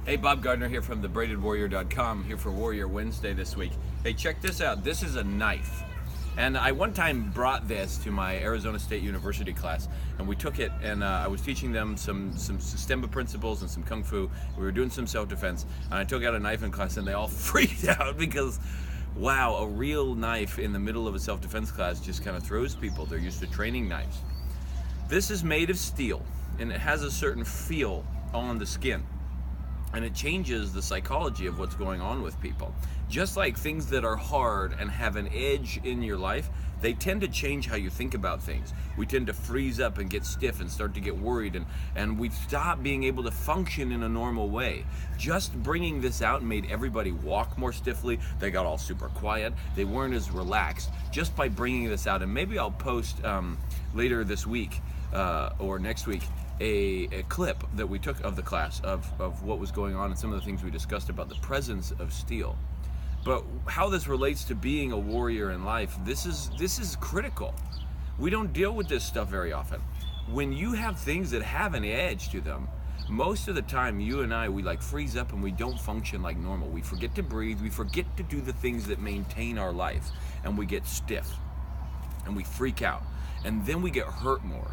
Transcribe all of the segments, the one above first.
Hey, Bob Gardner here from thebraidedwarrior.com, here for Warrior Wednesday this week. Hey, check this out. This is a knife. And I one time brought this to my Arizona State University class, and we took it, and I was teaching them some Sistema principles and some Kung Fu. We were doing some self-defense, and I took out a knife in class, and they all freaked out because, wow, a real knife in the middle of a self-defense class just kind of throws people. They're used to training knives. This is made of steel, and it has a certain feel on the skin. And it changes the psychology of what's going on with people. Just like things that are hard and have an edge in your life, they tend to change how you think about things. We tend to freeze up and get stiff and start to get worried, and we stop being able to function in a normal way. Just bringing this out made everybody walk more stiffly. They got all super quiet. They weren't as relaxed just by bringing this out. And maybe I'll post later this week or next week a clip that we took of the class of what was going on and some of the things we discussed about the presence of steel. But how this relates to being a warrior in life, this is critical. We don't deal with this stuff very often. When you have things that have an edge to them, most of the time you and I, we like freeze up and we don't function like normal. We forget to breathe, we forget to do the things that maintain our life, and we get stiff and we freak out, and then we get hurt more.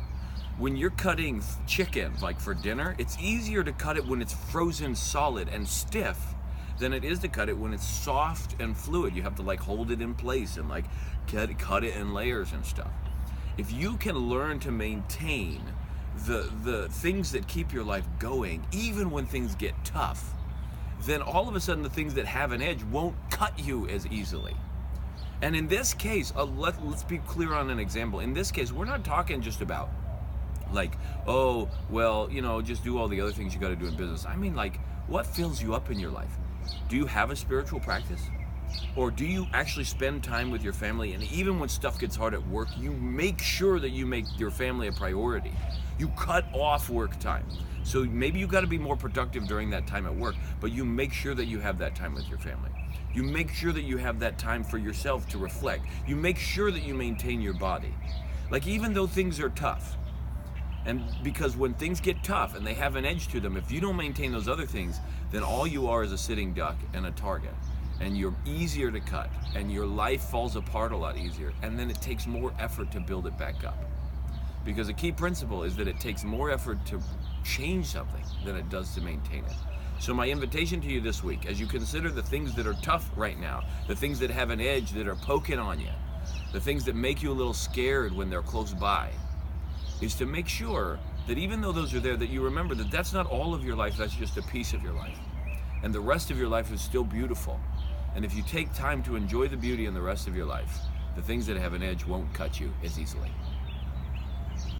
When you're cutting chicken, like for dinner, it's easier to cut it when it's frozen solid and stiff than it is to cut it when it's soft and fluid. You have to like hold it in place and like cut it in layers and stuff. If you can learn to maintain the things that keep your life going, even when things get tough, then all of a sudden the things that have an edge won't cut you as easily. And in this case, let's be clear on an example. In this case, we're not talking just about like, oh, well, you know, just do all the other things you got to do in business. I mean, like, what fills you up in your life? Do you have a spiritual practice? Or do you actually spend time with your family? And even when stuff gets hard at work, you make sure that you make your family a priority. You cut off work time. So maybe you got to be more productive during that time at work, but you make sure that you have that time with your family. You make sure that you have that time for yourself to reflect. You make sure that you maintain your body. Like, even though things are tough, and because when things get tough and they have an edge to them, if you don't maintain those other things, then all you are is a sitting duck and a target. And you're easier to cut, and your life falls apart a lot easier. And then it takes more effort to build it back up. Because a key principle is that it takes more effort to change something than it does to maintain it. So my invitation to you this week, as you consider the things that are tough right now, the things that have an edge that are poking on you, the things that make you a little scared when they're close by, is to make sure that even though those are there, that you remember that that's not all of your life, that's just a piece of your life. And the rest of your life is still beautiful. And if you take time to enjoy the beauty in the rest of your life, the things that have an edge won't cut you as easily.